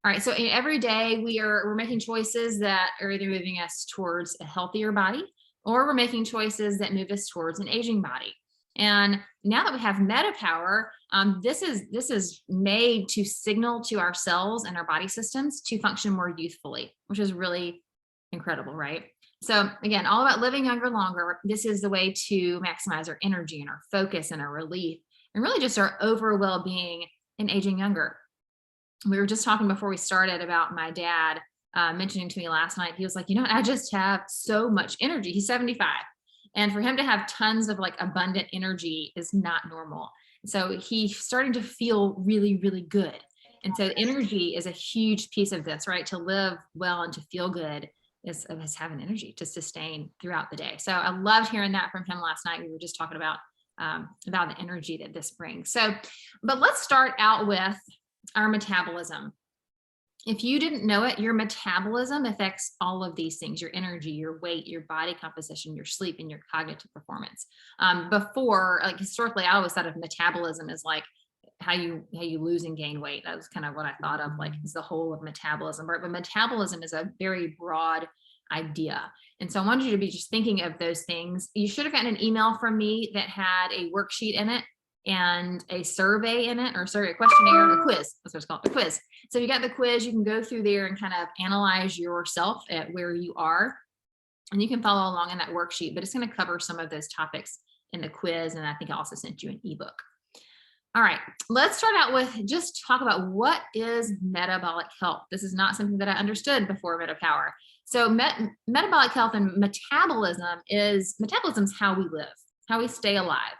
All right. So every day we're making choices that are either moving us towards a healthier body or we're making choices that move us towards an aging body. And now that we have meta power, this is made to signal to our cells and our body systems to function more youthfully, which is really incredible, right? So again, all about living younger longer. This is the way to maximize our energy and our focus and our relief, and really just our overall well-being in aging younger. We were just talking before we started about my dad mentioning to me last night. He was like, I just have so much energy. He's 75. And for him to have tons of like abundant energy is not normal. So he's starting to feel really, really good. And so energy is a huge piece of this, right? To live well and to feel good is having energy to sustain throughout the day. So I loved hearing that from him last night. We were just talking about the energy that this brings. So, but let's start out with our metabolism. If you didn't know it, your metabolism affects all of these things: your energy, your weight, your body composition, your sleep, and your cognitive performance. Before, like historically, I always thought of metabolism as like how you lose and gain weight. That was kind of what I thought of, like, is the whole of metabolism. But metabolism is a very broad idea. And so I wanted you to be just thinking of those things. You should have gotten an email from me that had a worksheet in it and a survey in it, or sorry, a questionnaire, a quiz. That's what it's called, a quiz. So you got the quiz, you can go through there and kind of analyze yourself at where you are. And you can follow along in that worksheet, but it's going to cover some of those topics in the quiz. And I think I also sent you an ebook. All right, let's start out with just talk about what is metabolic health. This is not something that I understood before MetaPower. So metabolic health and metabolism is how we live, how we stay alive.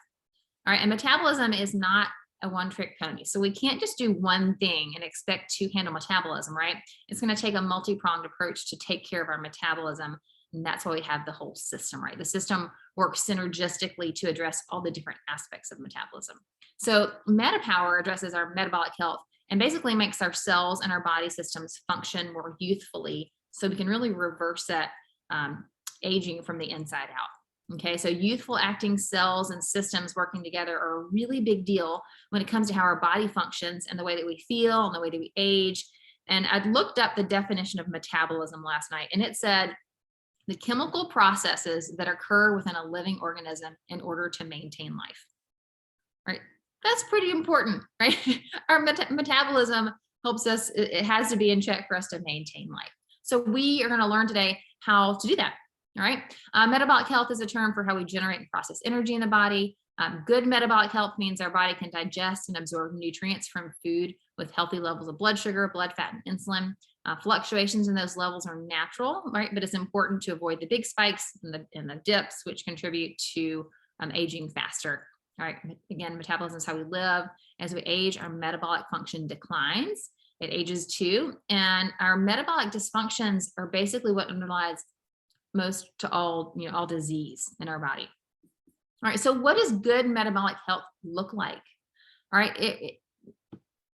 All right. And metabolism is not a one-trick pony. So we can't just do one thing and expect to handle metabolism, right? It's going to take a multi-pronged approach to take care of our metabolism. And that's why we have the whole system, right? The system works synergistically to address all the different aspects of metabolism. So MetaPower addresses our metabolic health and basically makes our cells and our body systems function more youthfully, so we can really reverse that aging from the inside out. Okay, so youthful acting cells and systems working together are a really big deal when it comes to how our body functions and the way that we feel and the way that we age. And I looked up the definition of metabolism last night, and it said the chemical processes that occur within a living organism in order to maintain life. Right? That's pretty important, right? Our metabolism helps us, it has to be in check for us to maintain life. So we are going to learn today how to do that. All right. Metabolic health is a term for how we generate and process energy in the body. Good metabolic health means our body can digest and absorb nutrients from food with healthy levels of blood sugar, blood fat, and insulin. Fluctuations in those levels are natural, right? But it's important to avoid the big spikes and the dips, which contribute to aging faster. All right. Again, metabolism is how we live. As we age, our metabolic function declines. It ages too. And our metabolic dysfunctions are basically what underlies most to all disease in our body. All right. So what does good metabolic health look like? All right.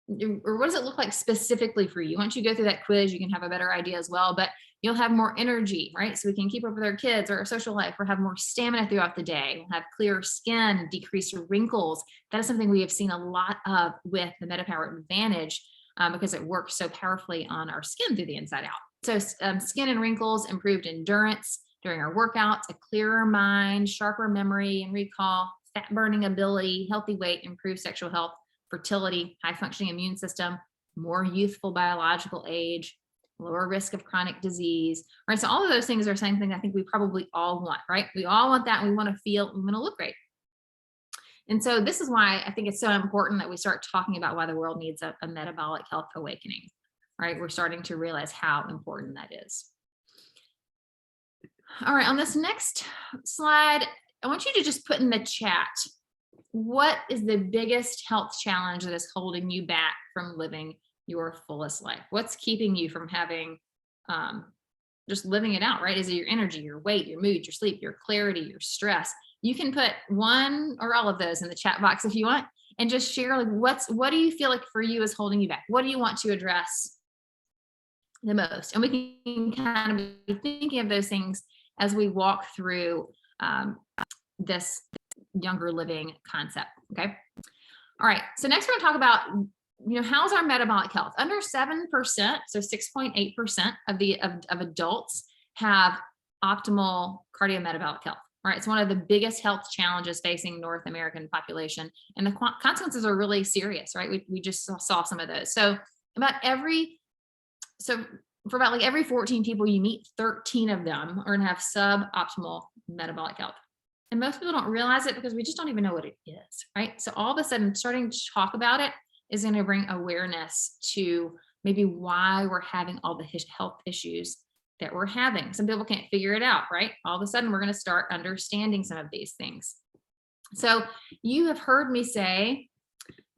Or what does it look like specifically for you? Once you go through that quiz, you can have a better idea as well, but you'll have more energy, right? So we can keep up with our kids or our social life, or have more stamina throughout the day. We'll have clearer skin, decreased wrinkles. That is something we have seen a lot of with the MetaPower Advantage because it works so powerfully on our skin through the inside out. So skin and wrinkles, improved endurance during our workouts, a clearer mind, sharper memory and recall, fat burning ability, healthy weight, improved sexual health, fertility, high functioning immune system, more youthful biological age, lower risk of chronic disease, right? So all of those things are something I think we probably all want, right? We all want that. And we want to feel, we want to look great. And so this is why I think it's so important that we start talking about why the world needs a metabolic health awakening, right? We're starting to realize how important that is. All right, on this next slide, I want you to just put in the chat, what is the biggest health challenge that is holding you back from living your fullest life? What's keeping you from having, just living it out, right? Is it your energy, your weight, your mood, your sleep, your clarity, your stress? You can put one or all of those in the chat box if you want, and just share like what do you feel like for you is holding you back? What do you want to address the most? And we can kind of be thinking of those things as we walk through this younger living concept. Okay. All right. So next we're going to talk about how's our metabolic health? Under 7%, so 6.8% of adults have optimal cardiometabolic health. Right, it's one of the biggest health challenges facing North American population, and the consequences are really serious. Right, we just saw some of those. So for about like every 14 people you meet, 13 of them are going to have suboptimal metabolic health. And most people don't realize it because we just don't even know what it is, right? So all of a sudden, starting to talk about it is going to bring awareness to maybe why we're having all the health issues that we're having. Some people can't figure it out, right? All of a sudden, we're going to start understanding some of these things. So you have heard me say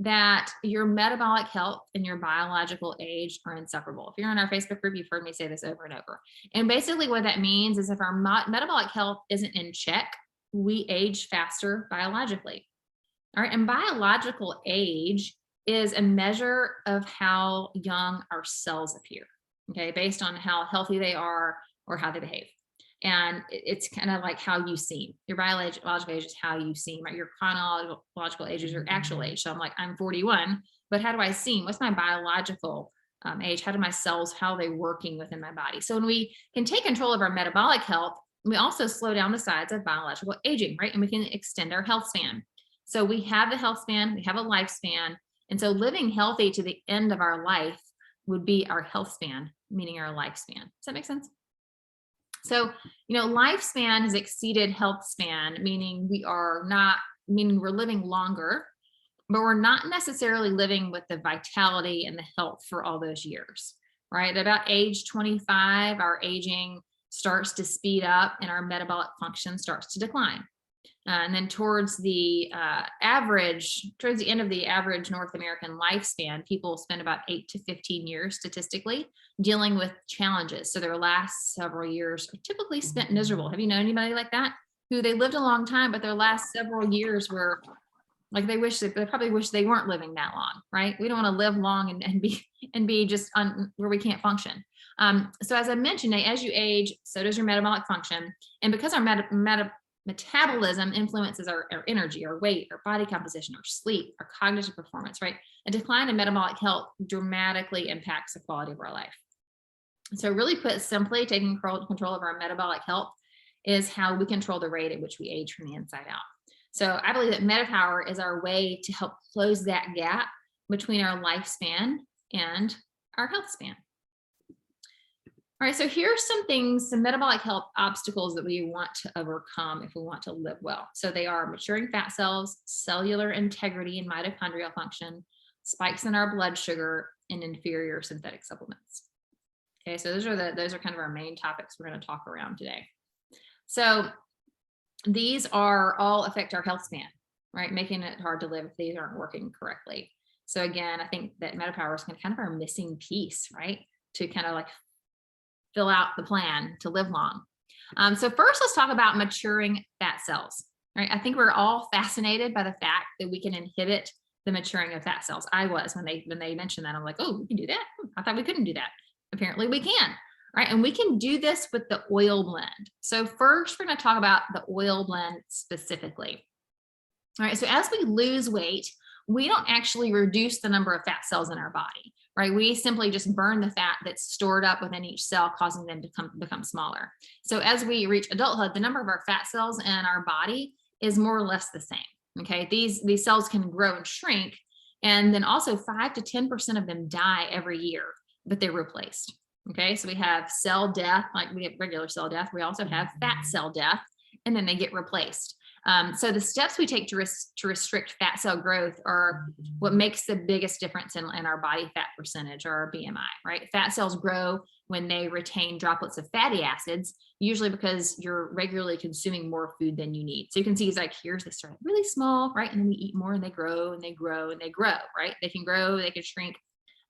that your metabolic health and your biological age are inseparable. If you're in our Facebook group, you've heard me say this over and over. And basically what that means is if our metabolic health isn't in check, we age faster biologically. All right. And biological age is a measure of how young our cells appear, okay, based on how healthy they are or how they behave. And it's kind of like how you seem. Your biological age is how you seem, right? Your chronological age is your actual age. So I'm 41, but how do I seem? What's my biological age? How do my cells, how are they working within my body? So when we can take control of our metabolic health, we also slow down the sides of biological aging, right? And we can extend our health span. So we have the health span, we have a lifespan. And so living healthy to the end of our life would be our health span, meaning our lifespan. Does that make sense? So, lifespan has exceeded health span, meaning we're living longer, but we're not necessarily living with the vitality and the health for all those years, right? At about age 25, our aging starts to speed up and our metabolic function starts to decline. And then towards the end of the average North American lifespan, people spend about 8 to 15 years statistically dealing with challenges. So their last several years are typically spent miserable. Have you known anybody like that? Who they lived a long time, but their last several years were like they probably wish they weren't living that long, right? We don't want to live long and be just where we can't function. So as I mentioned, as you age, so does your metabolic function. And because our metabolism influences our energy, our weight, our body composition, our sleep, our cognitive performance, right? A decline in metabolic health dramatically impacts the quality of our life. So really put simply, taking control of our metabolic health is how we control the rate at which we age from the inside out. So I believe that MetaPower is our way to help close that gap between our lifespan and our health span. All right, so here's some metabolic health obstacles that we want to overcome if we want to live well. So they are maturing fat cells, cellular integrity and mitochondrial function, spikes in our blood sugar, and inferior synthetic supplements. Okay, so those are kind of our main topics we're going to talk around today. So these are all affect our health span, right? Making it hard to live if these aren't working correctly. So again, I think that MetaPower is kind of our missing piece, right? To kind of like fill out the plan to live long. So first, let's talk about maturing fat cells, right? I think we're all fascinated by the fact that we can inhibit the maturing of fat cells. I was when they mentioned that. I'm like, oh, we can do that. I thought we couldn't do that. Apparently we can, right? And we can do this with the oil blend. So first, we're going to talk about the oil blend specifically. All right. So as we lose weight, we don't actually reduce the number of fat cells in our body, right? We simply just burn the fat that's stored up within each cell, causing them to become smaller. So as we reach adulthood, the number of our fat cells in our body is more or less the same. Okay, these cells can grow and shrink, and then also 5 to 10% of them die every year, but they're replaced. Okay, so we have cell death, like we have regular cell death. We also have fat cell death, and then they get replaced. So the steps we take to restrict fat cell growth are what makes the biggest difference in our body fat percentage, or our BMI, right? Fat cells grow when they retain droplets of fatty acids, usually because you're regularly consuming more food than you need. So you can see it's like, here's they start really small, right? And then we eat more and they grow and they grow and they grow, right? They can grow, they can shrink,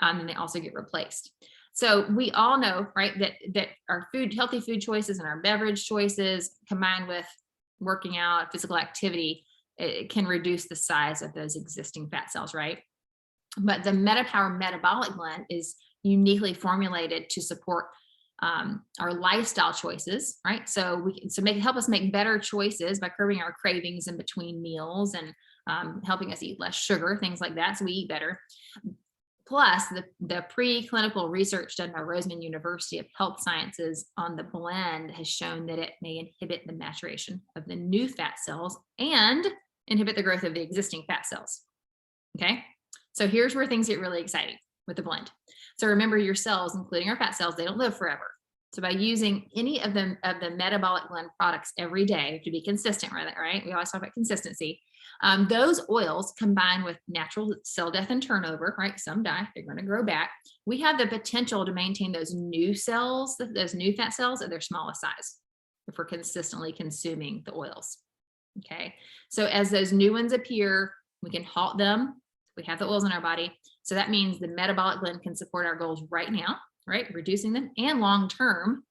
and they also get replaced. So we all know, right, that our healthy food choices and our beverage choices combined with working out, physical activity, it can reduce the size of those existing fat cells, right? But the MetaPower Metabolic Blend is uniquely formulated to support our lifestyle choices, right? So help us make better choices by curbing our cravings in between meals and helping us eat less sugar, things like that, so we eat better. Plus, the preclinical research done by Roseman University of Health Sciences on the blend has shown that it may inhibit the maturation of the new fat cells and inhibit the growth of the existing fat cells. Okay, so here's where things get really exciting with the blend. So remember, your cells, including our fat cells, they don't live forever. So by using any of the metabolic blend products every day to be consistent, right? We always talk about consistency. Those oils combined with natural cell death and turnover, right? Some die, they're going to grow back. We have the potential to maintain those new cells, those new fat cells at their smallest size if we're consistently consuming the oils. Okay, so as those new ones appear, we can halt them. We have the oils in our body. So that means the metabolic blend can support our goals right now, right? Reducing them, and long-term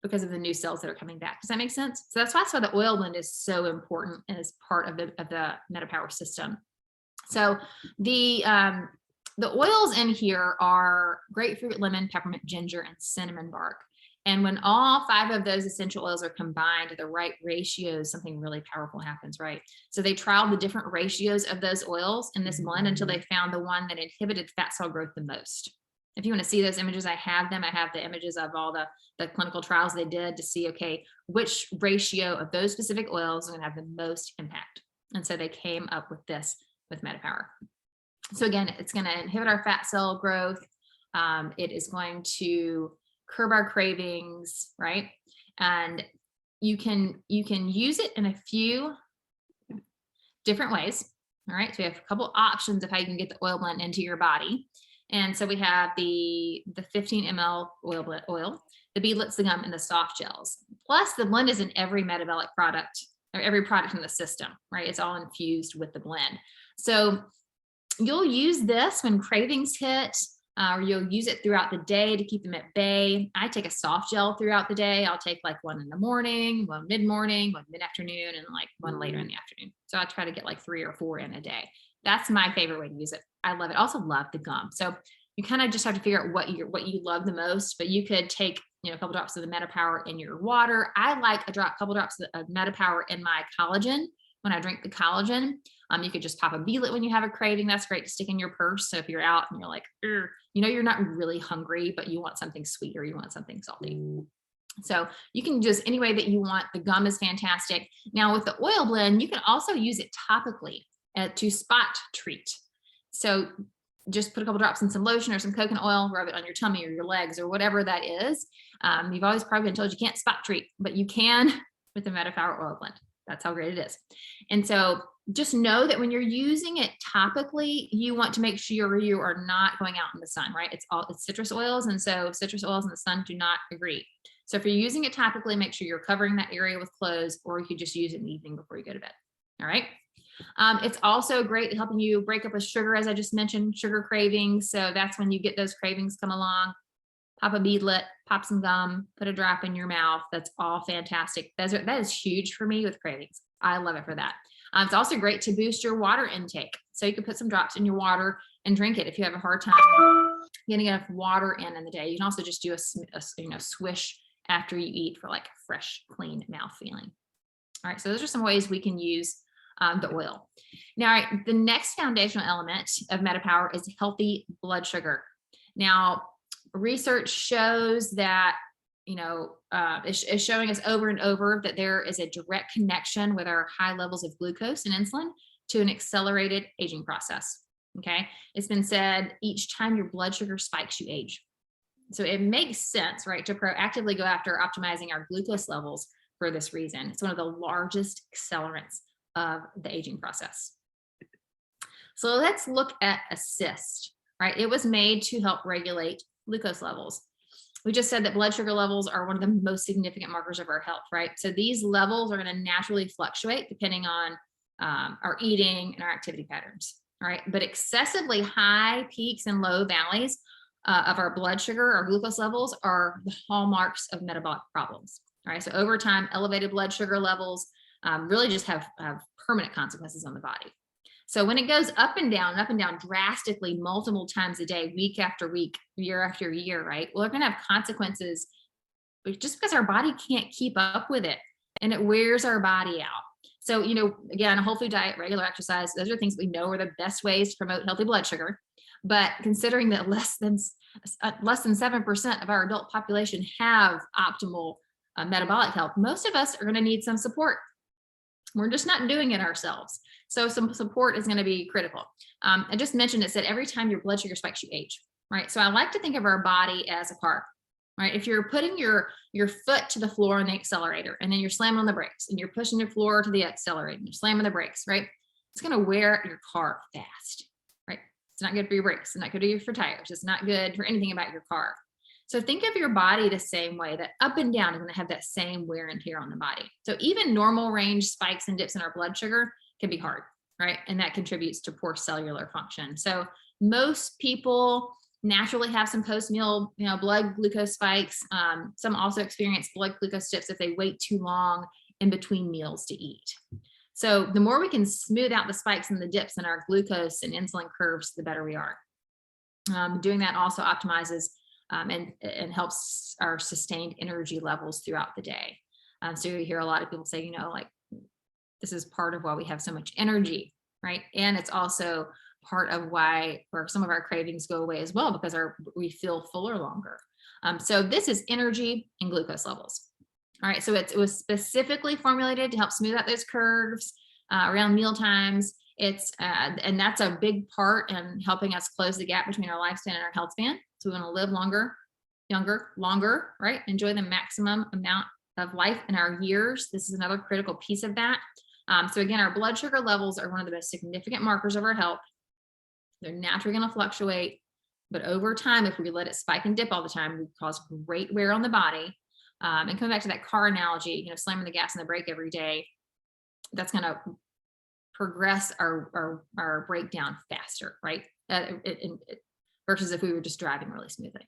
because of the new cells that are coming back. Does that make sense? So that's why the oil blend is so important as part of the MetaPower system. So the oils in here are grapefruit, lemon, peppermint, ginger, and cinnamon bark. And when all 5 of those essential oils are combined to the right ratios, something really powerful happens, right? So they trialed the different ratios of those oils in this blend until they found the one that inhibited fat cell growth the most. If you want to see those images, I have them. I have the images of all the clinical trials they did to see, okay, which ratio of those specific oils is going to have the most impact. And so they came up with this with MetaPower. So again, it's going to inhibit our fat cell growth. It is going to curb our cravings, right? And you can use it in a few different ways. All right, so we have a couple options of how you can get the oil blend into your body. And so we have the 15 ml oil, the beadlets, the gum, and the soft gels. Plus, the blend is in every metabolic product or every product in the system, right? It's all infused with the blend. So you'll use this when cravings hit, or you'll use it throughout the day to keep them at bay. I take a soft gel throughout the day. I'll take like one in the morning, one mid-morning, one mid-afternoon, and like one later in the afternoon. So I try to get like 3 or 4 in a day. That's my favorite way to use it. I love it. I also love the gum. So you kind of just have to figure out what you love the most, but you could take, a couple drops of the MetaPower in your water. I like couple drops of MetaPower in my collagen. When I drink the collagen, you could just pop a beadlet when you have a craving. That's great to stick in your purse. So if you're out and you're like, you're not really hungry, but you want something sweet or you want something salty. So you can just any way that you want. The gum is fantastic. Now with the oil blend, you can also use it topically to spot treat. So just put a couple drops in some lotion or some coconut oil, rub it on your tummy or your legs or whatever that is. You've always probably been told you can't spot treat, but you can with the MetaPower oil blend. That's how great it is. And so just know that when you're using it topically, you want to make sure you are not going out in the sun, right? It's citrus oils. And so citrus oils in the sun do not agree. So if you're using it topically, make sure you're covering that area with clothes, or you could just use it in the evening before you go to bed. All right. It's also great at helping you break up with sugar, as I just mentioned, sugar cravings. So that's when you get those cravings come along. Pop a beadlet, pop some gum, put a drop in your mouth. That's all fantastic. That is huge for me with cravings. I love it for that. It's also great to boost your water intake. So you can put some drops in your water and drink it if you have a hard time getting enough water in the day. You can also just do a swish after you eat for like a fresh, clean mouth feeling. All right, so those are some ways we can use the oil. Now, the next foundational element of MetaPower is healthy blood sugar. Now, research shows that, is showing us over and over that there is a direct connection with our high levels of glucose and insulin to an accelerated aging process. Okay. It's been said each time your blood sugar spikes, you age. So it makes sense, right, to proactively go after optimizing our glucose levels for this reason. It's one of the largest accelerants of the aging process. So let's look at Assist, right? It was made to help regulate glucose levels. We just said that blood sugar levels are one of the most significant markers of our health, right? So these levels are going to naturally fluctuate depending on our eating and our activity patterns, all right? But excessively high peaks and low valleys of our blood sugar or glucose levels are the hallmarks of metabolic problems, all right? So over time, elevated blood sugar levels really just have permanent consequences on the body. So when it goes up and down drastically multiple times a day, week after week, year after year, right? Well, we're going to have consequences just because our body can't keep up with it, and it wears our body out. So, again, a whole food diet, regular exercise, those are things we know are the best ways to promote healthy blood sugar. But considering that less than 7% of our adult population have optimal metabolic health, most of us are going to need some support. We're just not doing it ourselves. So some support is going to be critical. I just mentioned it said every time your blood sugar spikes, you age, right? So I like to think of our body as a car, right? If you're putting your foot to the floor on the accelerator and then you're slamming on the brakes and you're pushing your floor to the accelerator and you're slamming the brakes, right? It's going to wear your car fast, right? It's not good for your brakes. It's not good for tires. It's not good for anything about your car. So think of your body the same way, that up and down is going to have that same wear and tear on the body. So even normal range spikes and dips in our blood sugar can be hard, right? And that contributes to poor cellular function. So most people naturally have some post-meal, blood glucose spikes. Some also experience blood glucose dips if they wait too long in between meals to eat. So the more we can smooth out the spikes and the dips in our glucose and insulin curves, the better we are. Doing that also optimizes and helps our sustained energy levels throughout the day. So you hear a lot of people say, like, this is part of why we have so much energy, right? And it's also part of why, or some of our cravings go away as well, because we feel fuller longer. So this is energy and glucose levels. All right, so it was specifically formulated to help smooth out those curves around meal times. And that's a big part in helping us close the gap between our lifespan and our health span. So we want to live longer, younger, longer, right? Enjoy the maximum amount of life in our years. This is another critical piece of that. So again, our blood sugar levels are one of the most significant markers of our health. They're naturally going to fluctuate, but over time, if we let it spike and dip all the time, we cause great wear on the body. And coming back to that car analogy, slamming the gas and the brake every day, that's going to progress our breakdown faster, right? Versus if we were just driving really smoothly.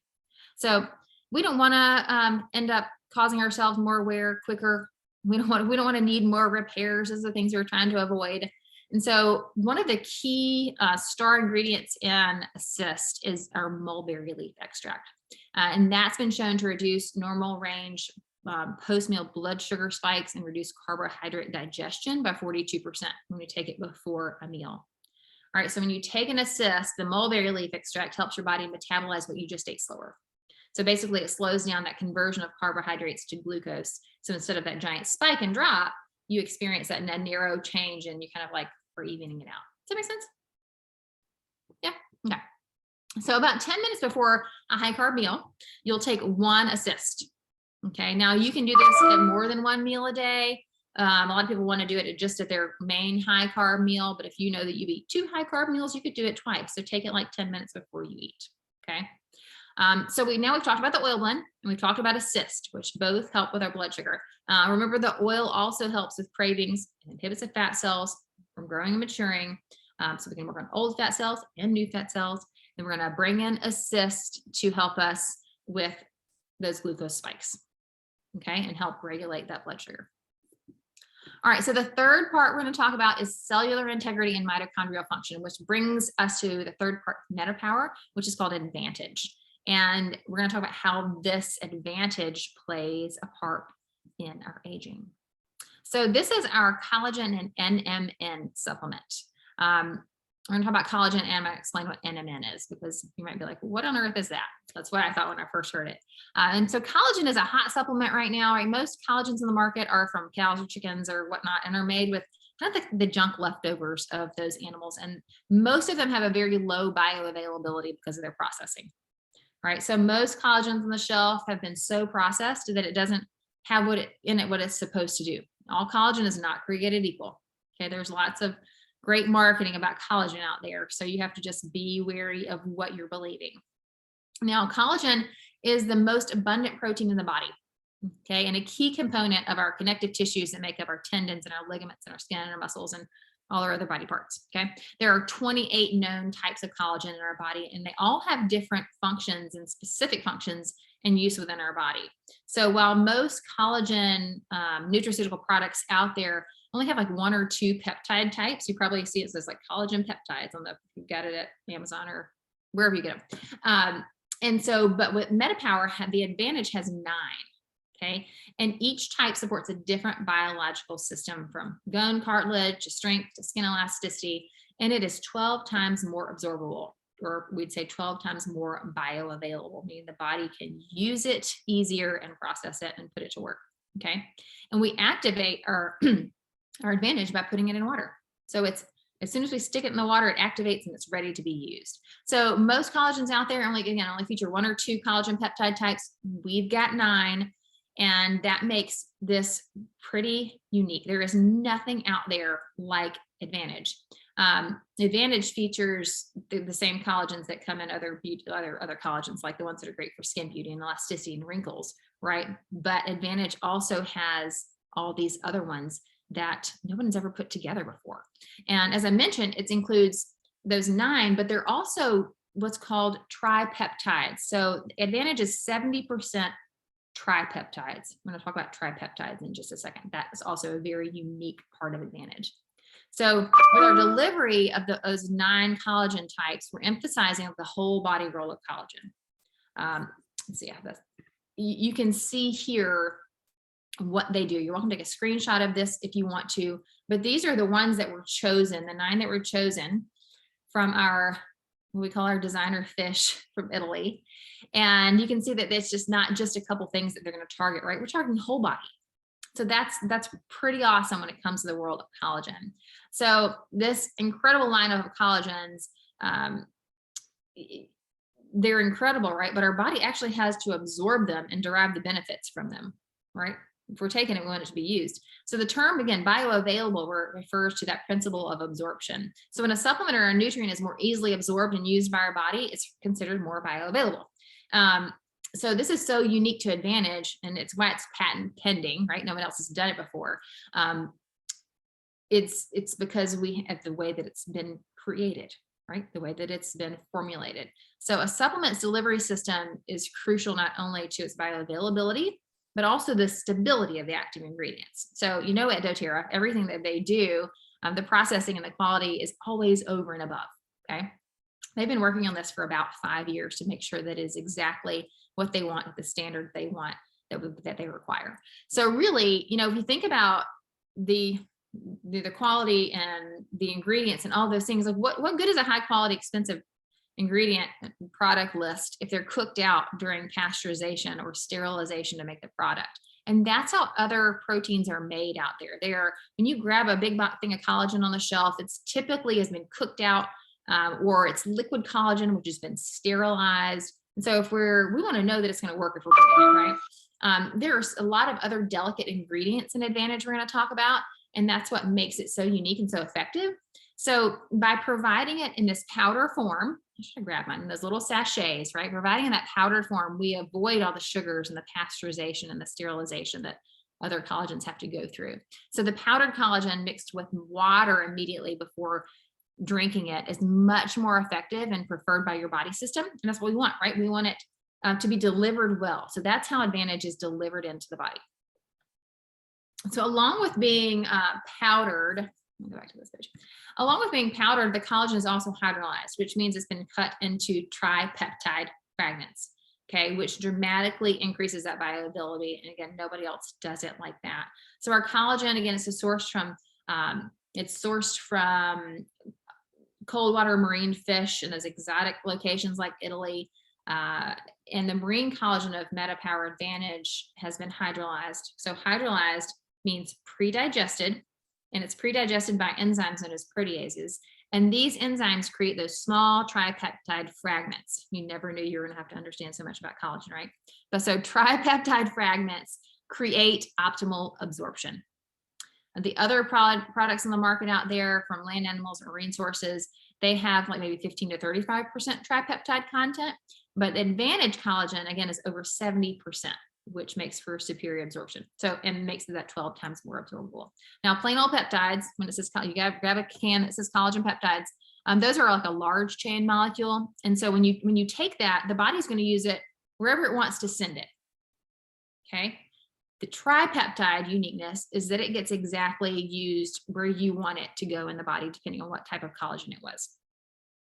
So we don't want to end up causing ourselves more wear quicker. We don't want to need more repairs as the things we're trying to avoid. And so one of the key star ingredients in Assist is our mulberry leaf extract. And that's been shown to reduce normal range post-meal blood sugar spikes and reduce carbohydrate digestion by 42% when we take it before a meal. All right, so when you take an Assist, the mulberry leaf extract helps your body metabolize what you just ate slower. So basically it slows down that conversion of carbohydrates to glucose. So instead of that giant spike and drop, you experience that narrow change and you kind of like are evening it out. Does that make sense? Yeah, okay. So about 10 minutes before a high carb meal, you'll take one Assist. Okay, now you can do this at more than one meal a day. A lot of people want to do it just at their main high carb meal, but if you know that you eat 2 high carb meals, you could do it twice. So take it like 10 minutes before you eat. Okay. So we've talked about the oil blend and we've talked about Assist, which both help with our blood sugar. Remember, the oil also helps with cravings and inhibits the fat cells from growing and maturing. So we can work on old fat cells and new fat cells. And we're going to bring in Assist to help us with those glucose spikes. Okay, and help regulate that blood sugar. All right, so the third part we're going to talk about is cellular integrity and mitochondrial function, which brings us to the third part, metapower, which is called advantage. And we're going to talk about how this advantage plays a part in our aging. So this is our collagen and NMN supplement. We're going to talk about collagen, and I'm going to explain what NMN is, because you might be like, what on earth is that? That's what I thought when I first heard it. And so collagen is a hot supplement right now, right? Most collagens in the market are from cows or chickens or whatnot, and are made with kind of the junk leftovers of those animals. And most of them have a very low bioavailability because of their processing, right? So most collagens on the shelf have been so processed that it doesn't have what it's supposed to do. All collagen is not created equal. Okay, there's lots of great marketing about collagen out there. So you have to just be wary of what you're believing. Now, collagen is the most abundant protein in the body. Okay, and a key component of our connective tissues that make up our tendons and our ligaments and our skin and our muscles and all our other body parts. Okay, there are 28 known types of collagen in our body, and they all have different functions and specific functions and use within our body. So while most collagen nutraceutical products out there only have like 1 or 2 peptide types, you probably see it says like collagen peptides on if you've got it at Amazon or wherever you get them. And so, but with Metapower, the advantage has 9. Okay, and each type supports a different biological system, from bone cartilage to strength to skin elasticity, and it is 12 times more absorbable. or we'd say 12 times more bioavailable, meaning the body can use it easier and process it and put it to work. Okay. And we activate our, our advantage by putting it in water. So it's, as soon as we stick it in the water, it activates and it's ready to be used. So most collagens out there only feature 1 or 2 collagen peptide types. We've got 9, and that makes this pretty unique. There is nothing out there like Advantage. Advantage features the same collagens that come in other collagens, like the ones that are great for skin beauty and elasticity and wrinkles, right? But Advantage also has all these other ones that no one's ever put together before. And as I mentioned, it includes those 9, but they're also what's called tripeptides. So Advantage is 70% tripeptides. I'm going to talk about tripeptides in just a second. That is also a very unique part of Advantage. So with our delivery of those 9 collagen types, we're emphasizing the whole body role of collagen. Let's see, you can see here what they do. You're welcome to take a screenshot of this if you want to, but these are the ones that were chosen, the 9 that were chosen from our, what we call our designer fish from Italy. And you can see that it's just not just a couple things that they're going to target, right? We're targeting the whole body. So that's pretty awesome when it comes to the world of collagen. So this incredible line of collagens, they're incredible, right? But our body actually has to absorb them and derive the benefits from them, right? If we're taking it, we want it to be used. So the term, again, bioavailable, refers to that principle of absorption. So when a supplement or a nutrient is more easily absorbed and used by our body, it's considered more bioavailable. So this is so unique to Advantage, and it's why it's patent pending, right? No one else has done it before. It's because we have the way that it's been created, right? The way that it's been formulated. So a supplement's delivery system is crucial not only to its bioavailability, but also the stability of the active ingredients. So, at doTERRA, everything that they do, the processing and the quality is always over and above, okay? They've been working on this for about 5 years to make sure that it is exactly what they want, the standard they want, that they require. So really, if you think about the quality and the ingredients and all those things, like what good is a high quality, expensive ingredient product list if they're cooked out during pasteurization or sterilization to make the product? And that's how other proteins are made out there. When you grab a big thing of collagen on the shelf, it's typically has been cooked out, or it's liquid collagen, which has been sterilized. And so if we want to know that it's going to work if we're doing it right, there's a lot of other delicate ingredients in Advantage we're going to talk about, and that's what makes it so unique and so effective. So by providing it in this powder form, I should have grabbed mine, in those little sachets, right? Providing in that powdered form, we avoid all the sugars and the pasteurization and the sterilization that other collagens have to go through. So the powdered collagen mixed with water immediately before drinking it is much more effective and preferred by your body system. And that's what we want, right? We want it to be delivered well. So that's how Advantage is delivered into the body. So along with being powdered, let me go back to this page. Along with being powdered, the collagen is also hydrolyzed, which means it's been cut into tripeptide fragments, okay, which dramatically increases that bioavailability. And again, nobody else does it like that. So our collagen, again, it's sourced from cold water marine fish in those exotic locations like Italy. And the marine collagen of MetaPower Advantage has been hydrolyzed. So hydrolyzed means pre-digested, and it's pre-digested by enzymes known as proteases. And these enzymes create those small tripeptide fragments. You never knew you were going to have to understand so much about collagen, right? But so tripeptide fragments create optimal absorption. The other products on the market out there from land animals or marine sources, they have like maybe 15 to 35% tripeptide content, but Advantage collagen, again, is over 70%, which makes for superior absorption. So, and makes that 12 times more absorbable. Now, plain old peptides, when it says, you gotta grab a can that says collagen peptides, those are like a large chain molecule. And so when you take that, the body's going to use it wherever it wants to send it. Okay. The tripeptide uniqueness is that it gets exactly used where you want it to go in the body, depending on what type of collagen it was.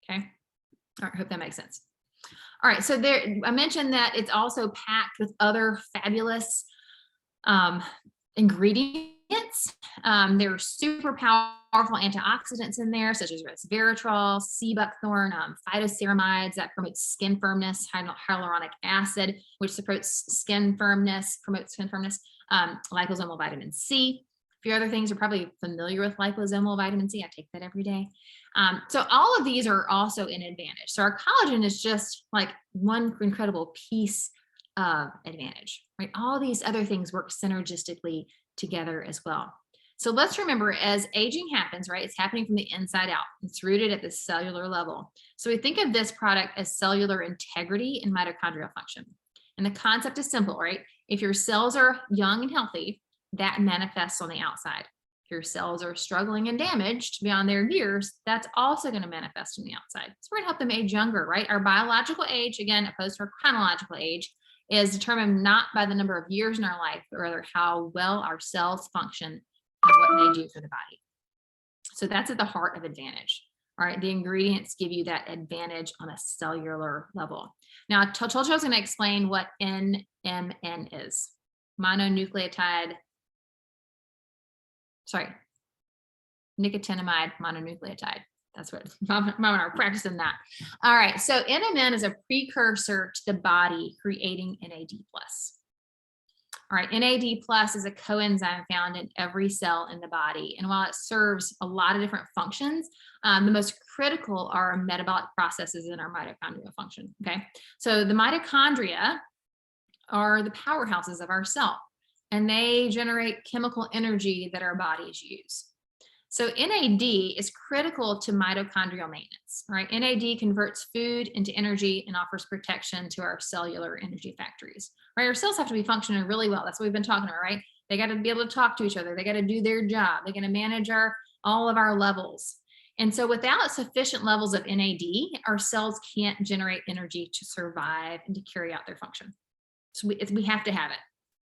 Okay. All right. Hope that makes sense. All right. So there, I mentioned that it's also packed with other fabulous ingredients There are super powerful antioxidants in there, such as resveratrol, sea buckthorn, phytoceramides that promote skin firmness, hyaluronic acid, which supports skin firmness, liposomal vitamin C. A few other things, you're probably familiar with liposomal vitamin C. I take that every day. So all of these are also an advantage. So our collagen is just like one incredible piece of advantage, right? All these other things work synergistically together as well. So let's remember, as aging happens, right, it's happening from the inside out. It's rooted at the cellular level. So we think of this product as cellular integrity and mitochondrial function. And the concept is simple, right? If your cells are young and healthy, that manifests on the outside. If your cells are struggling and damaged beyond their years, that's also going to manifest on the outside. So we're going to help them age younger, right? Our biological age, again, opposed to our chronological age, is determined not by the number of years in our life, but rather how well our cells function and what they do for the body. So that's at the heart of advantage. All right, the ingredients give you that advantage on a cellular level. Now, I told you I was going to explain what NMN is. Nicotinamide mononucleotide. That's what Mom and I are practicing that. All right. So NMN is a precursor to the body creating NAD+. All right. NAD+ is a coenzyme found in every cell in the body. And while it serves a lot of different functions, the most critical are metabolic processes in our mitochondrial function. Okay. So the mitochondria are the powerhouses of our cell, and they generate chemical energy that our bodies use. So NAD is critical to mitochondrial maintenance, right? NAD converts food into energy and offers protection to our cellular energy factories, right? Our cells have to be functioning really well. That's what we've been talking about, right? They got to be able to talk to each other. They got to do their job. They got to manage all of our levels. And so without sufficient levels of NAD, our cells can't generate energy to survive and to carry out their function. So we have to have it,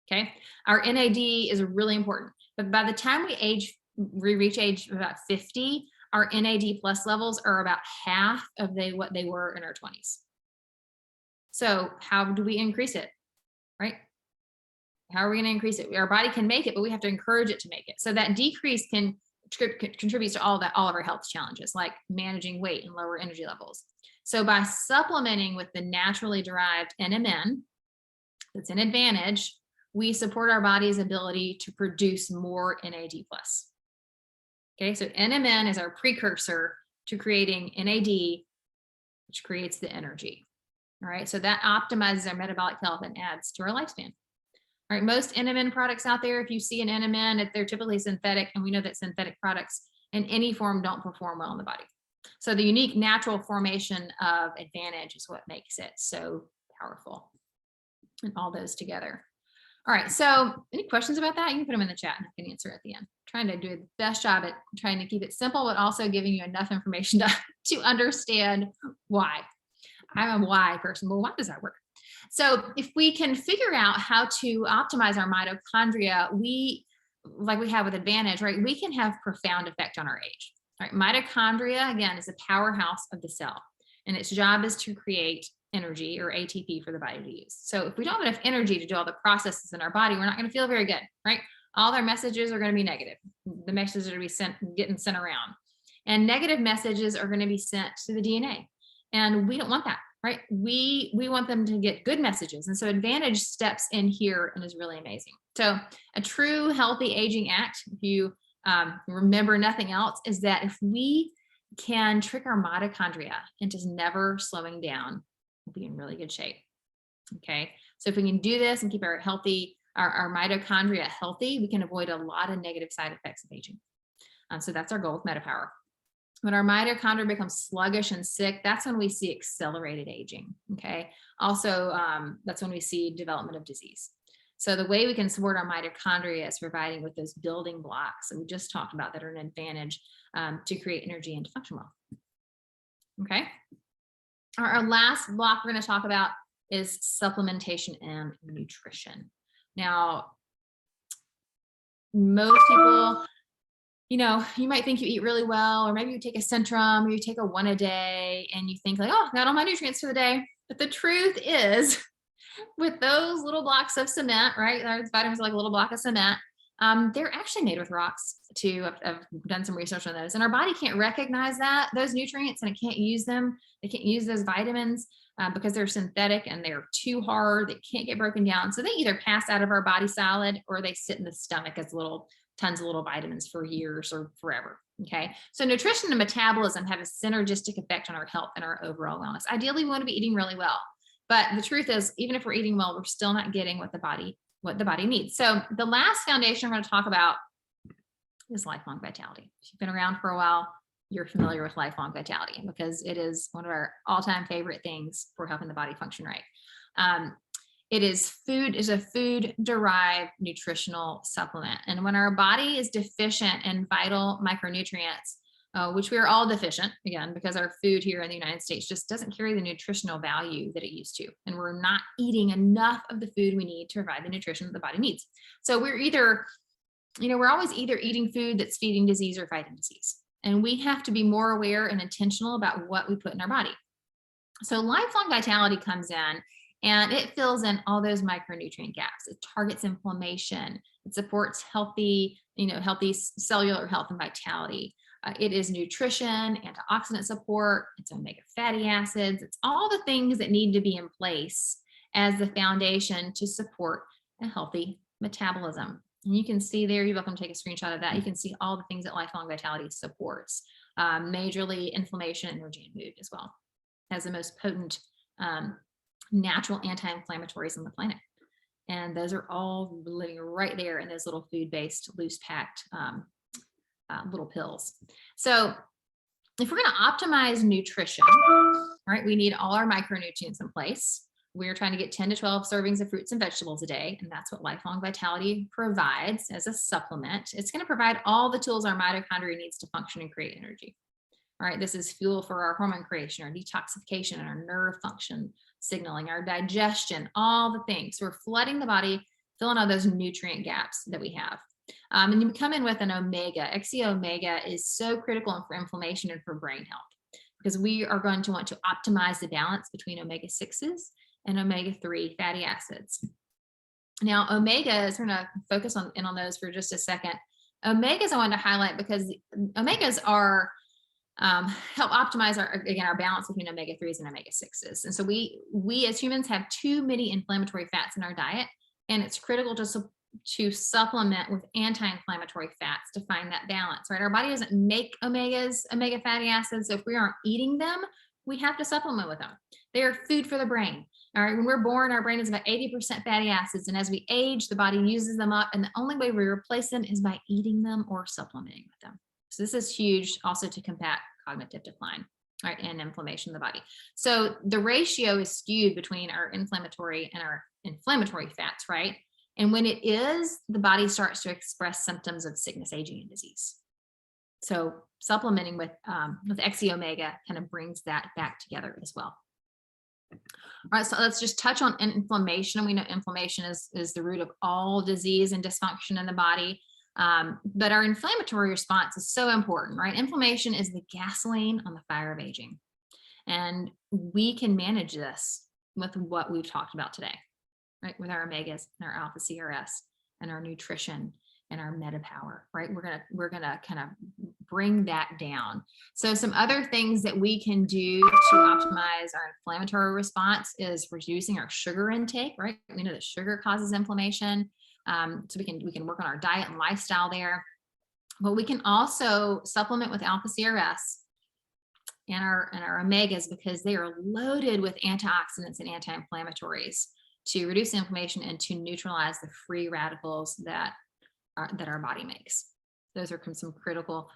okay? Our NAD is really important, but by the time we reach age about 50, our NAD+ levels are about half of what they were in our 20s. So how do we increase it, right? How are we going to increase it? Our body can make it, but we have to encourage it to make it. So that decrease contributes to all of our health challenges, like managing weight and lower energy levels. So by supplementing with the naturally derived NMN, that's an advantage, we support our body's ability to produce more NAD+. Okay, so NMN is our precursor to creating NAD, which creates the energy. All right, so that optimizes our metabolic health and adds to our lifespan. All right, most NMN products out there, if you see an NMN, they're typically synthetic, and we know that synthetic products in any form don't perform well in the body. So the unique natural formation of advantage is what makes it so powerful, and all those together. All right, so any questions about that? You can put them in the chat and I can answer at the end. Trying to do the best job at trying to keep it simple, but also giving you enough information to understand why. I'm a why person. Well, why does that work? So if we can figure out how to optimize our mitochondria, like we have with advantage, right? We can have profound effect on our age. All right, mitochondria, again, is the powerhouse of the cell, and its job is to create energy, or ATP, for the body to use. So if we don't have enough energy to do all the processes in our body, we're not going to feel very good, right? All our messages are going to be negative. The messages are going to be getting sent around, and negative messages are going to be sent to the DNA, and we don't want that, right? We want them to get good messages, and so advantage steps in here and is really amazing. So a true healthy aging act, if you remember nothing else, is that if we can trick our mitochondria into never slowing down, we'll be in really good shape. Okay, so if we can do this and keep our mitochondria healthy, we can avoid a lot of negative side effects of aging. So that's our goal with MetaPower. When our mitochondria become sluggish and sick, that's when we see accelerated aging. Okay, also that's when we see development of disease. So the way we can support our mitochondria is providing with those building blocks that we just talked about that are an advantage to create energy and to function well. Okay. Our last block we're going to talk about is supplementation and nutrition. Now, most people, you might think you eat really well, or maybe you take a Centrum, or you take a one a day, and you think like, oh, got all my nutrients for the day. But the truth is, with those little blocks of cement, right? Our vitamins are like a little block of cement. They're actually made with rocks too. I've done some research on those, and our body can't recognize those nutrients, and it can't use them. They can't use those vitamins because they're synthetic and they're too hard. They can't get broken down, so they either pass out of our body solid or they sit in the stomach as little tons of little vitamins for years or forever. Okay, so nutrition and metabolism have a synergistic effect on our health and our overall wellness. Ideally, we want to be eating really well, but the truth is, even if we're eating well, we're still not getting what the body needs. So the last foundation we're going to talk about is lifelong vitality. If you've been around for a while, you're familiar with lifelong vitality because it is one of our all-time favorite things for helping the body function right. It is a food-derived nutritional supplement. And when our body is deficient in vital micronutrients, which we are all deficient, again, because our food here in the United States just doesn't carry the nutritional value that it used to. And we're not eating enough of the food we need to provide the nutrition that the body needs. So we're always either eating food that's feeding disease or fighting disease. And we have to be more aware and intentional about what we put in our body. So lifelong vitality comes in and it fills in all those micronutrient gaps. It targets inflammation. It supports healthy cellular health and vitality. It is nutrition, antioxidant support, it's omega fatty acids. It's all the things that need to be in place as the foundation to support a healthy metabolism. And you can see there, you're welcome to take a screenshot of that. You can see all the things that lifelong vitality supports. Majorly inflammation, energy, and mood as well. It has the most potent natural anti-inflammatories on the planet. And those are all living right there in those little food-based, loose-packed little pills. So if we're going to optimize nutrition, right, we need all our micronutrients in place. We're trying to get 10 to 12 servings of fruits and vegetables a day. And that's what lifelong vitality provides as a supplement. It's going to provide all the tools our mitochondria needs to function and create energy. All right, this is fuel for our hormone creation, our detoxification, and our nerve function signaling, our digestion, all the things. We're flooding the body, filling all those nutrient gaps that we have. And you come in with an omega. XC omega is so critical for inflammation and for brain health because we are going to want to optimize the balance between omega 6s and omega 3 fatty acids. Now, omegas, we're going to focus on those for just a second. Omegas I wanted to highlight because omegas are help optimize our balance between omega 3s and omega 6s. And so we as humans have too many inflammatory fats in our diet, and it's critical to supplement with anti-inflammatory fats to find that balance, right? Our body doesn't make omega fatty acids. So if we aren't eating them, we have to supplement with them. They are food for the brain. All right. When we're born, our brain is about 80% fatty acids. And as we age, the body uses them up. And the only way we replace them is by eating them or supplementing with them. So this is huge also to combat cognitive decline, right, and inflammation in the body. So the ratio is skewed between our inflammatory and our inflammatory fats, right? And when it is, the body starts to express symptoms of sickness, aging, and disease. So supplementing with XC omega kind of brings that back together as well. All right, so let's just touch on inflammation. We know inflammation is the root of all disease and dysfunction in the body. But our inflammatory response is so important, right? Inflammation is the gasoline on the fire of aging. And we can manage this with what we've talked about today, right? With our omegas and our alpha CRS and our nutrition and our metapower, right? We're gonna kind of bring that down. So some other things that we can do to optimize our inflammatory response is reducing our sugar intake, right? We know that sugar causes inflammation. So we can work on our diet and lifestyle there, but we can also supplement with alpha CRS and our omegas because they are loaded with antioxidants and anti-inflammatories to reduce inflammation and to neutralize the free radicals that our body makes. Those are some critical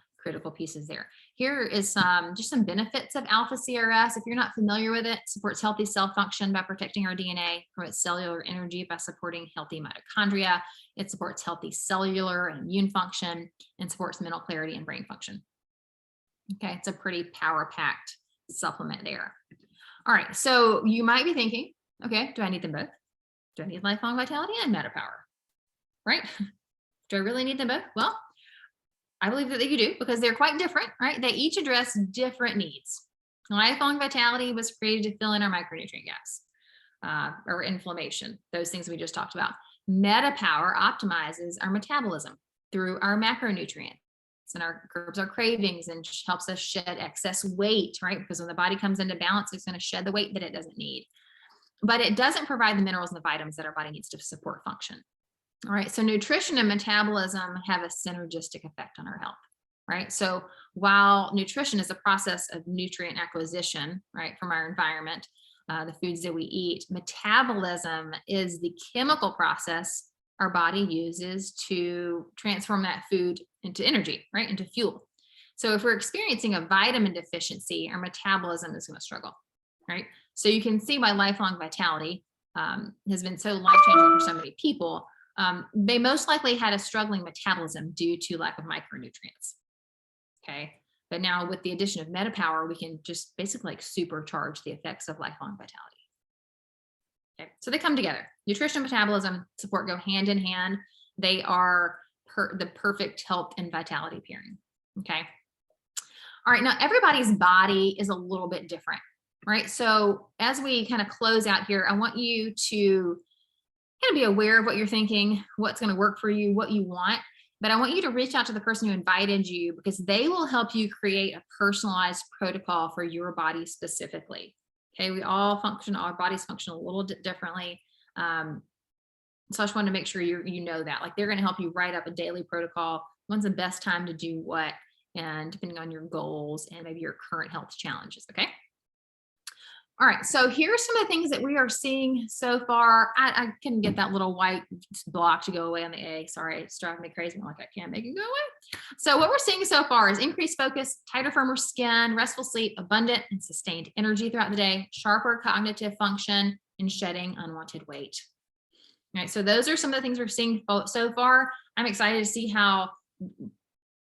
pieces there. Here is just some benefits of alpha CRS. If you're not familiar with it, supports healthy cell function by protecting our DNA, promotes cellular energy by supporting healthy mitochondria. It supports healthy cellular and immune function and supports mental clarity and brain function. Okay, it's a pretty power-packed supplement there. All right, so you might be thinking, okay, do I need them both? Do I need lifelong vitality and metapower? Right? Do I really need them both? Well, I believe that you do because they're quite different, right? They each address different needs. Lifelong vitality was created to fill in our micronutrient gaps or inflammation, those things we just talked about. MetaPower optimizes our metabolism through our macronutrients and our curbs our cravings and helps us shed excess weight, right? Because when the body comes into balance, it's going to shed the weight that it doesn't need. But it doesn't provide the minerals and the vitamins that our body needs to support function. All right. So nutrition and metabolism have a synergistic effect on our health, right? So while nutrition is a process of nutrient acquisition, right, from our environment, the foods that we eat, metabolism is the chemical process our body uses to transform that food into energy, right, into fuel. So if we're experiencing a vitamin deficiency, our metabolism is going to struggle, right? So you can see why lifelong vitality has been so life-changing for so many people. They most likely had a struggling metabolism due to lack of micronutrients. Okay. But now with the addition of MetaPower, we can just basically like supercharge the effects of lifelong vitality. Okay. So they come together. Nutrition and metabolism support go hand in hand. They are the perfect health and vitality pairing. Okay. All right. Now everybody's body is a little bit different, right? So as we kind of close out here, I want you to kind of be aware of what you're thinking, what's going to work for you, what you want. But I want you to reach out to the person who invited you because they will help you create a personalized protocol for your body specifically. Okay, we all function, our bodies function a little differently. So I just wanted to make sure you know that. Like they're going to help you write up a daily protocol. When's the best time to do what? And depending on your goals and maybe your current health challenges. Okay. All right, so here's some of the things that we are seeing so far. I couldn't get that little white block to go away on the A. Sorry, it's driving me crazy. I'm like, I can't make it go away. So what we're seeing so far is increased focus, tighter, firmer skin, restful sleep, abundant and sustained energy throughout the day, sharper cognitive function, and shedding unwanted weight. All right, so those are some of the things we're seeing so far. I'm excited to see how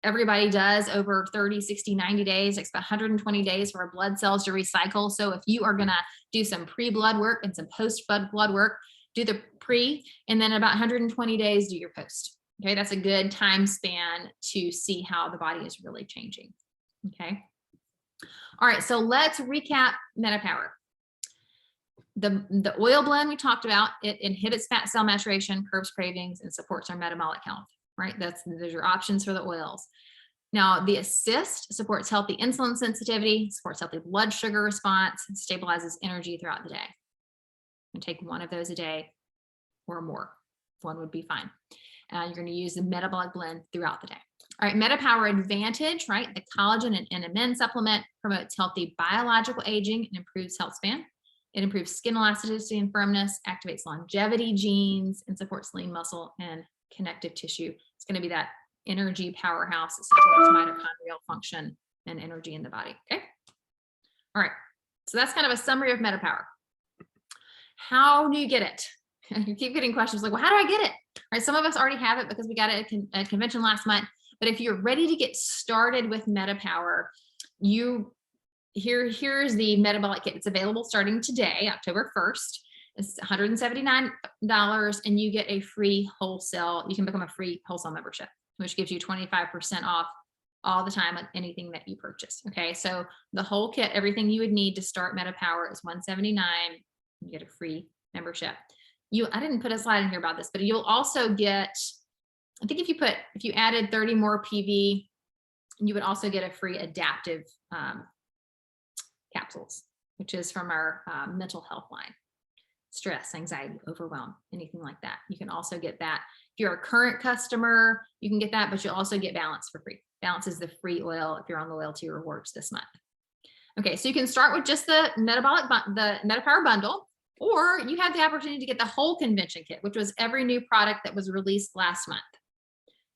everybody does over 30, 60, 90 days. It's about 120 days for our blood cells to recycle. So if you are going to do some pre-blood work and some post-blood work, do the pre, and then about 120 days, do your post. Okay, that's a good time span to see how the body is really changing. Okay. All right, so let's recap MetaPower. The oil blend we talked about, it inhibits fat cell maturation, curbs cravings, and supports our metabolic health. Right? Those are options for the oils. Now, the assist supports healthy insulin sensitivity, supports healthy blood sugar response, and stabilizes energy throughout the day. And take one of those a day or more. One would be fine. You're going to use the metabolic blend throughout the day. All right, MetaPower Advantage, right? The collagen and NMN supplement promotes healthy biological aging and improves health span. It improves skin elasticity and firmness, activates longevity genes, and supports lean muscle and connective tissue. It's going to be that energy powerhouse that supports mitochondrial function and energy in the body. Okay. All right. So that's kind of a summary of MetaPower. How do you get it? You keep getting questions like, well, how do I get it? All right. Some of us already have it because we got it at convention last month. But if you're ready to get started with MetaPower, here's the metabolic kit. It's available starting today, October 1st. It's $179 and you get a free wholesale. You can become a free wholesale membership, which gives you 25% off all the time on anything that you purchase. Okay. So the whole kit, everything you would need to start MetaPower is $179. You get a free membership. I didn't put a slide in here about this, but you'll also get, I think if you added 30 more PV, you would also get a free adaptive capsules, which is from our mental health line. Stress, anxiety, overwhelm, anything like that. You can also get that. If you're a current customer, you can get that, but you'll also get Balance for free. Balance is the free oil if you're on the loyalty rewards this month. Okay, so you can start with just the MetaPower bundle, or you have the opportunity to get the whole convention kit, which was every new product that was released last month.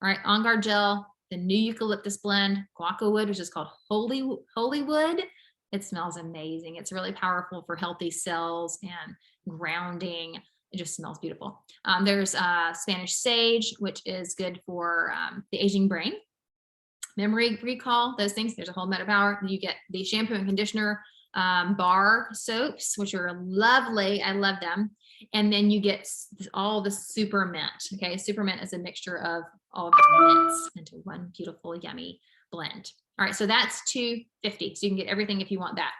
All right, On Guard Gel, the new eucalyptus blend, guaca wood, which is called holy wood. It smells amazing. It's really powerful for healthy cells and grounding. It just smells beautiful. There's Spanish sage, which is good for the aging brain, memory recall, those things. There's a whole MetaPower. You get the shampoo and conditioner bar soaps, which are lovely. I love them. And then you get all the super mint. Okay, super mint is a mixture of all of the mints into one beautiful, yummy blend. All right, so that's $250. So you can get everything if you want that.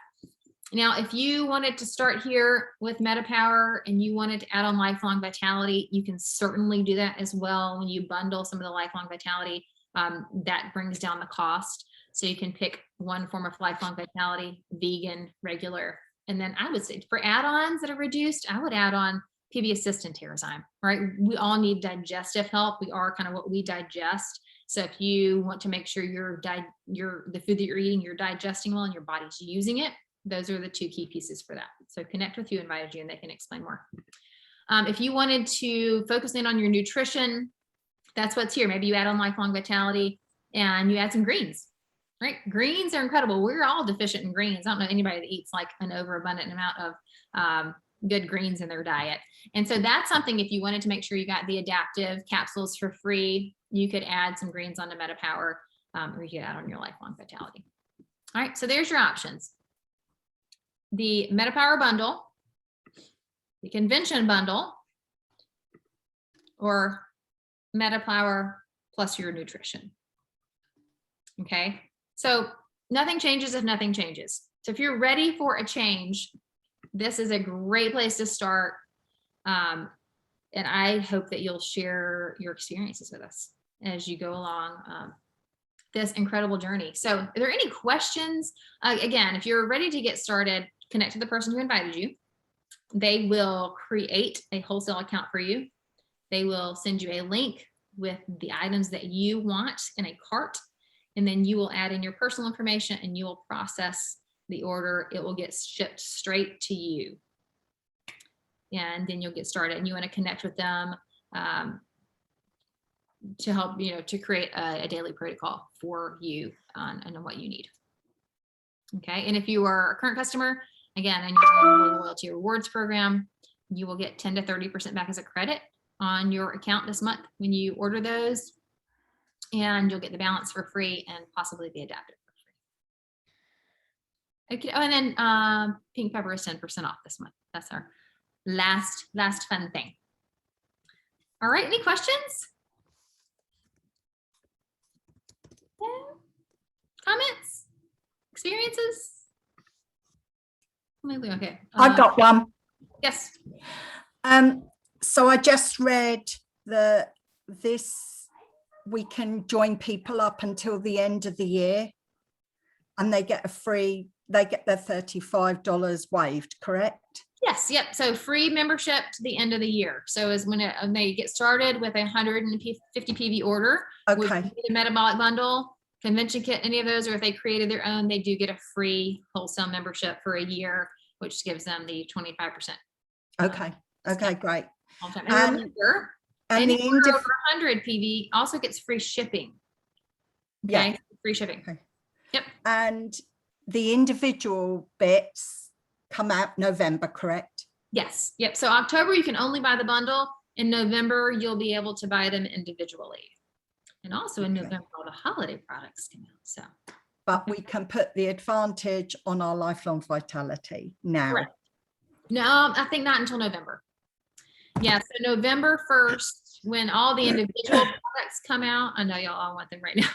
Now, if you wanted to start here with MetaPower and you wanted to add on Lifelong Vitality, you can certainly do that as well. When you bundle some of the Lifelong Vitality, that brings down the cost. So you can pick one form of Lifelong Vitality, vegan, regular. And then I would say for add-ons that are reduced, I would add on PB Assist and Terrazyme, right? We all need digestive help. We are kind of what we digest. So if you want to make sure the food that you're eating, you're digesting well and your body's using it, those are the two key pieces for that. So Connect With You invited you and they can explain more. If you wanted to focus in on your nutrition, that's what's here. Maybe you add on Lifelong Vitality and you add some greens, right? Greens are incredible. We're all deficient in greens. I don't know anybody that eats like an overabundant amount of good greens in their diet. And so that's something, if you wanted to make sure you got the adaptive capsules for free, you could add some greens onto MetaPower, or you could add on your Lifelong Vitality. All right, so there's your options. The MetaPower bundle, the convention bundle, or MetaPower plus your nutrition. Okay, so nothing changes if nothing changes. So if you're ready for a change, this is a great place to start. And I hope that you'll share your experiences with us as you go along this incredible journey. So are there any questions? Again, if you're ready to get started, connect to the person who invited you. They will create a wholesale account for you. They will send you a link with the items that you want in a cart, and then you will add in your personal information and you will process the order. It will get shipped straight to you. And then you'll get started, and you want to connect with them to help, to create a daily protocol for you on what you need. Okay. And if you are a current customer, again, and you're on the loyalty rewards program, you will get 10 to 30% back as a credit on your account this month when you order those, and you'll get the balance for free and possibly the adaptive for free. Okay. Oh, and then Pink Pepper is 10% off this month. That's our last fun thing. All right. Any questions? Yeah. Comments? Experiences? Okay. I've got one. Yes. So I just read we can join people up until the end of the year, and they get their $35 waived, correct? Yes. Yep. So free membership to the end of the year. So is when they get started with 150 PV order. Okay. The metabolic bundle, convention kit, any of those, or if they created their own, they do get a free wholesale membership for a year, which gives them the 25%. Okay. Okay, great. And remember, and the order over 100 PV also gets free shipping. Okay. Yeah. Free shipping. Okay. Yep. And the individual bits come out November, correct? Yes. Yep. So October, you can only buy the bundle. In November, you'll be able to buy them individually. And also in November, all the holiday products come out. So, but we can put the Advantage on our Lifelong Vitality now. Correct. No, I think not until November. Yeah. So November 1st, when all the individual products come out, I know y'all all want them right now.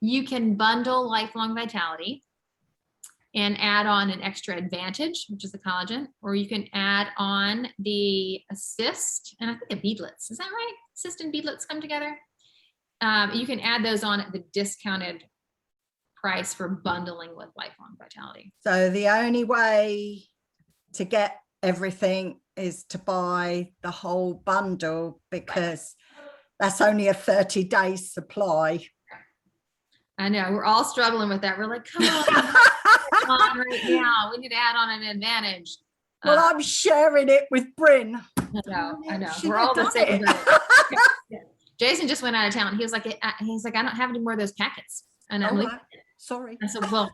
You can bundle Lifelong Vitality and add on an extra Advantage, which is the collagen, or you can add on the Assist and I think the beadlets. Is that right? Assist and beadlets come together. You can add those on at the discounted price for bundling with Lifelong Vitality. So the only way to get everything is to buy the whole bundle, because that's only a 30-day supply. I know, we're all struggling with that. We're like, come on, right now. We need to add on an Advantage. Well, I'm sharing it with Bryn. I know. We're all the same. Jason just went out of town. He was like, I don't have any more of those packets. And I'm like, sorry. I said, well,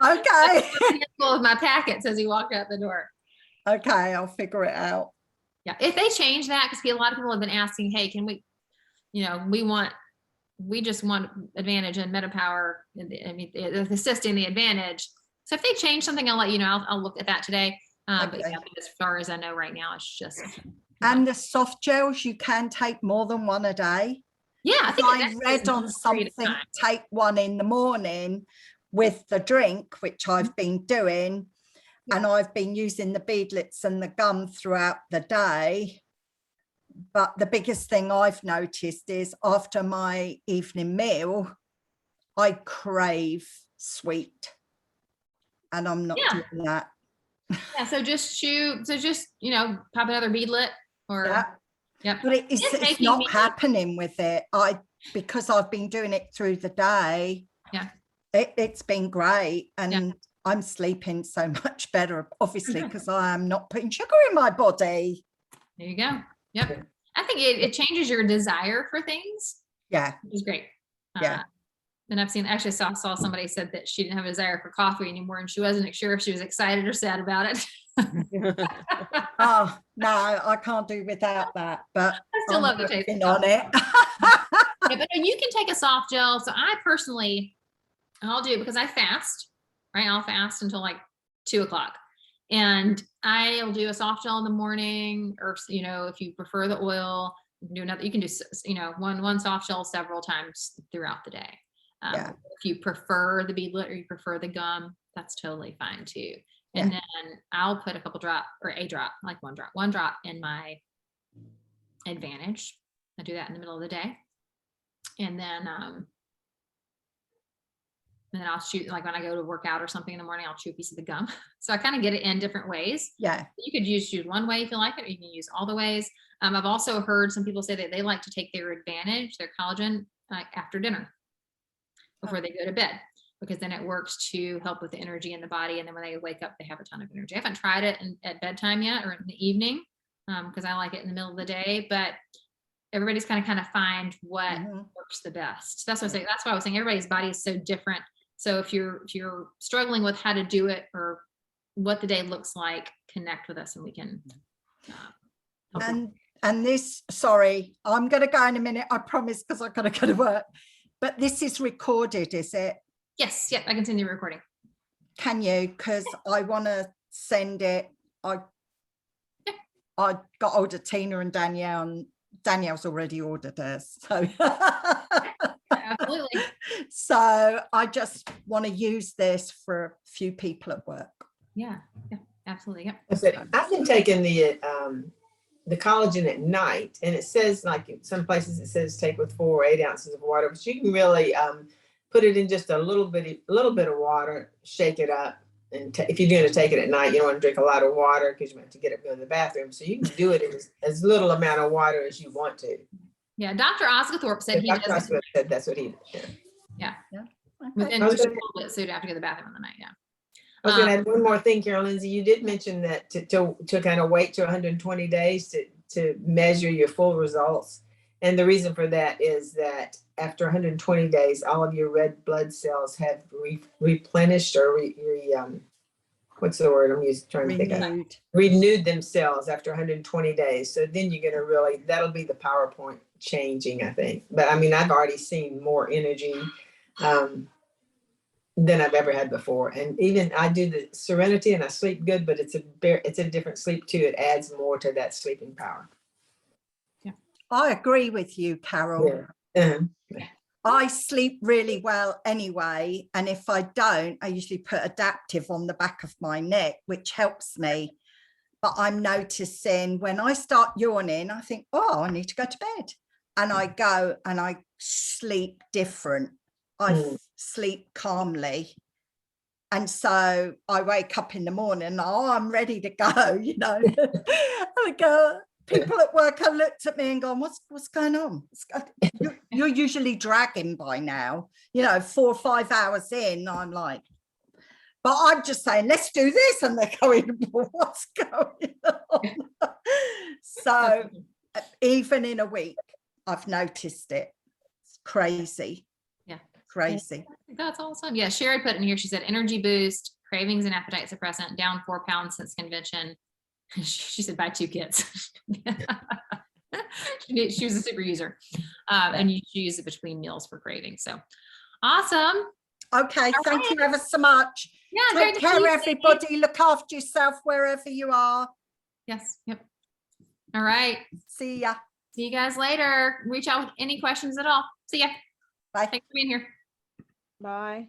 okay. Full of my packets as he walked out the door. Okay, I'll figure it out. Yeah, if they change that, because a lot of people have been asking, hey, can we, we just want Advantage and MetaPower, the Assist and the Advantage. So if they change something, I'll let you know. I'll look at that today. Okay. But yeah, as far as I know right now, it's just. And the soft gels, you can take more than one a day. Yeah, I think I read on something, take one in the morning with the drink, which I've been doing, and I've been using the beadlets and the gum throughout the day. But the biggest thing I've noticed is after my evening meal, I crave sweet, and I'm not doing that. Yeah, so just pop another beadlet or But it's not happening with it. Because I've been doing it through the day. It's been great, and I'm sleeping so much better, obviously, because I am not putting sugar in my body. There you go. Yep. I think it changes your desire for things. Yeah. Which is great. And I've actually saw somebody said that she didn't have a desire for coffee anymore, and she wasn't sure if she was excited or sad about it. Oh no, I can't do without that, but I still love the taste on it. But you can take a soft gel. So I personally, I'll do it because I fast, right? I'll fast until like 2 o'clock, and I'll do a soft gel in the morning, or if you prefer the oil, you can do another. You can do one soft gel several times throughout the day. If you prefer the beadlet or you prefer the gum, that's totally fine too. And then I'll put a drop one drop in my Advantage. I do that in the middle of the day. And then I'll shoot, like when I go to work out or something in the morning, I'll chew a piece of the gum. So I kind of get it in different ways. Yeah. You could use one way if you like it, or you can use all the ways. I've also heard some people say that they like to take their Advantage, their collagen, after dinner before they go to bed, because then it works to help with the energy in the body. And then when they wake up, they have a ton of energy. I haven't tried it at bedtime yet or in the evening, because I like it in the middle of the day, but everybody's kind of find what works the best. That's what I say. That's why I was saying everybody's body is so different. So if you're struggling with how to do it or what the day looks like, connect with us and we can and this, sorry, I'm going to go in a minute, I promise, because I've got to go to work. But this is recorded, is it? Yes. Yep. I can send you a recording. Can you? Because I want to send it. I got hold of Tina and Danielle, and Danielle's already ordered hers. So absolutely. So I just want to use this for a few people at work. Yeah. Absolutely. Yeah. I've been taking the collagen at night, and it says, like in some places it says take with 4 or 8 ounces of water, but you can really put it in just a little bit of water, shake it up, and if you're going to take it at night, you don't want to drink a lot of water because you have to get up and go to the bathroom. So you can do it in as little amount of water as you want to. Yeah, Dr. Osgothorpe said said that's what he did. Yeah. Within just a little bit, so you don't have to go to the bathroom in the night. Yeah. I was going to add one more thing, Carol Lindsay. You did mention that to kind of wait to 120 days to measure your full results. And the reason for that is that after 120 days, all of your red blood cells have replenished or what's the word I'm trying to think of? Renewed themselves after 120 days. So then you're going to that'll be the PowerPoint changing, I think. But I mean, I've already seen more energy than I've ever had before. And even I do the Serenity and I sleep good, but it's a different sleep too. It adds more to that sleeping power. Yeah, I agree with you, Carol. Yeah. I sleep really well anyway. And if I don't, I usually put Adaptive on the back of my neck, which helps me. But I'm noticing when I start yawning, I think, oh, I need to go to bed. And I go and I sleep different. I sleep calmly. And so I wake up in the morning, I'm ready to go, And I go, people at work have looked at me and gone, what's going on? You're usually dragging by now, 4 or 5 hours in. I'm like, but I'm just saying, let's do this. And they're going, what's going on? So even in a week, I've noticed it. It's crazy. Crazy. That's awesome. Yeah, Sherry put in here, she said energy boost, cravings and appetite suppressant, down 4 pounds since convention. She said buy 2 kits. She was a super user. And you use it between meals for cravings. So awesome. Okay, thank you ever so much. Yeah, take care, everybody. Look after yourself wherever you are. Yes. Yep. All right. See ya. See you guys later. Reach out with any questions at all. See ya. Bye. Thanks for being here. Bye.